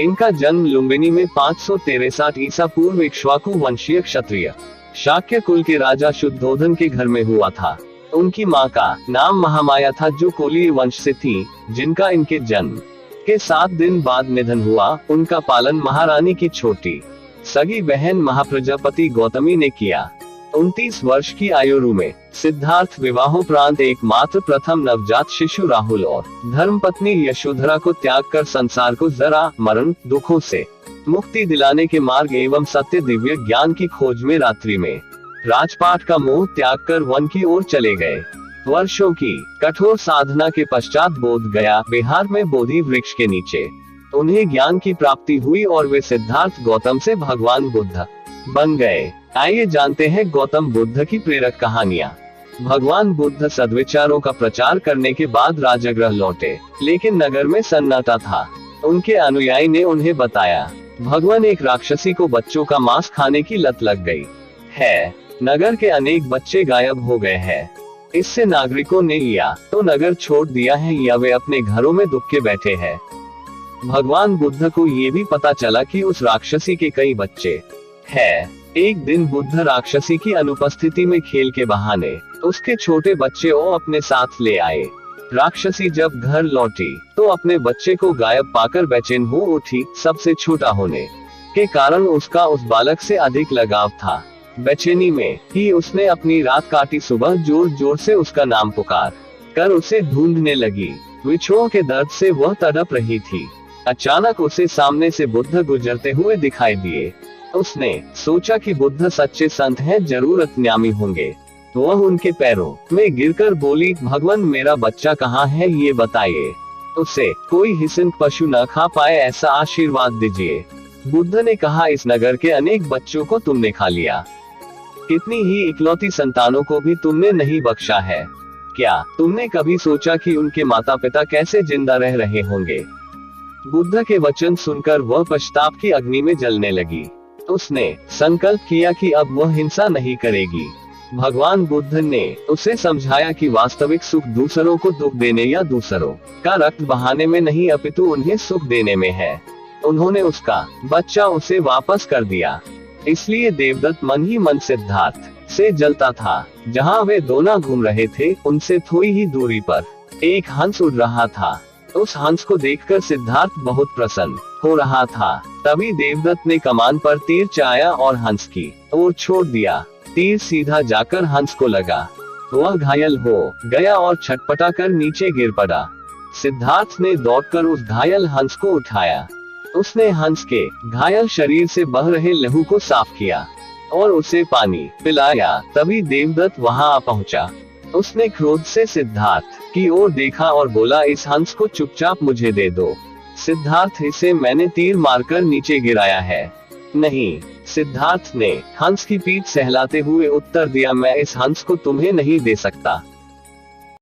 इनका जन्म लुम्बिनी में 563 ईसा पूर्व इक्ष्वाकु वंशीय क्षत्रिय शाक्य कुल के राजा शुद्धोधन के घर में हुआ था। उनकी मां का नाम महामाया था, जो कोलीय वंश से थी, जिनका इनके जन्म के 7 दिन बाद निधन हुआ। उनका पालन महारानी की छोटी सगी बहन महाप्रजापति गौतमी ने किया। 29 वर्ष की आयु में सिद्धार्थ विवाहोपरांत एकमात्र प्रथम नवजात शिशु राहुल और धर्मपत्नी यशोधरा को त्याग कर संसार को जरा मरण दुखों से मुक्ति दिलाने के मार्ग एवं सत्य दिव्य ज्ञान की खोज में रात्रि में राजपाट का मोह त्याग कर वन की ओर चले गए। वर्षों की कठोर साधना के पश्चात बोध गया बिहार में बोधि वृक्ष के नीचे उन्हें ज्ञान की प्राप्ति हुई और वे सिद्धार्थ गौतम से भगवान बुद्ध बन गए। आइए जानते हैं गौतम बुद्ध की प्रेरक कहानियाँ। भगवान बुद्ध सद्विचारों का प्रचार करने के बाद राजगृह लौटे, लेकिन नगर में सन्नाटा था। उनके अनुयायी ने उन्हें बताया, भगवान एक राक्षसी को बच्चों का मांस खाने की लत लग गई है। नगर के अनेक बच्चे गायब हो गए हैं। इससे नागरिकों ने या तो नगर छोड़ दिया है या वे अपने घरों में दुख के बैठे हैं। भगवान बुद्ध को ये भी पता चला कि उस राक्षसी के कई बच्चे हैं। एक दिन बुद्ध राक्षसी की अनुपस्थिति में खेल के बहाने उसके छोटे बच्चे को अपने साथ ले आए। राक्षसी जब घर लौटी तो अपने बच्चे को गायब पाकर बेचैन हो उठी। सबसे छोटा होने के कारण उसका उस बालक से अधिक लगाव था। बेचैनी में ही उसने अपनी रात काटी। सुबह जोर जोर से उसका नाम पुकार कर उसे ढूंढने लगी। विछुओं के दर्द से वह तड़प रही थी। अचानक उसे सामने से बुद्ध गुजरते हुए दिखाई दिए। उसने सोचा कि बुद्ध सच्चे संत हैं, जरूर अज्ञानी होंगे। वह उनके पैरों में गिरकर बोली, भगवान मेरा बच्चा कहाँ है, ये बताइए। उसे कोई हिंसक पशु न खा पाए ऐसा आशीर्वाद दीजिए। बुद्ध ने कहा, इस नगर के अनेक बच्चों को तुमने खा लिया, कितनी ही इकलौती संतानों को भी तुमने नहीं बख्शा है। क्या तुमने कभी सोचा कि उनके माता पिता कैसे जिंदा रह रहे होंगे? बुद्ध के वचन सुनकर वह पश्चाताप की अग्नि में जलने लगी। उसने संकल्प किया कि अब वह हिंसा नहीं करेगी। भगवान बुद्ध ने उसे समझाया कि वास्तविक सुख दूसरों को दुख देने या दूसरों का रक्त बहाने में नहीं, अपितु उन्हें सुख देने में है। उन्होंने उसका बच्चा उसे वापस कर दिया। इसलिए देवदत्त मन ही मन सिद्धार्थ से जलता था। जहाँ वे दोनों घूम रहे थे, उनसे थोड़ी ही दूरी पर एक हंस उड़ रहा था। उस हंस को देखकर सिद्धार्थ बहुत प्रसन्न हो रहा था। तभी देवदत्त ने कमान पर तीर चाया और हंस की ओर छोड़ दिया। तीर सीधा जाकर हंस को लगा। वह घायल हो गया और छटपटा कर नीचे गिर पड़ा। सिद्धार्थ ने दौड़कर उस घायल हंस को उठाया। उसने हंस के घायल शरीर से बह रहे लहू को साफ किया और उसे पानी पिलाया। तभी देवदत्त वहां आ पहुंचा। उसने क्रोध से सिद्धार्थ की ओर देखा और बोला, इस हंस को चुपचाप मुझे दे दो। सिद्धार्थ, इसे मैंने तीर मारकर नीचे गिराया है। नहीं, सिद्धार्थ ने हंस की पीठ सहलाते हुए उत्तर दिया, मैं इस हंस को तुम्हें नहीं दे सकता।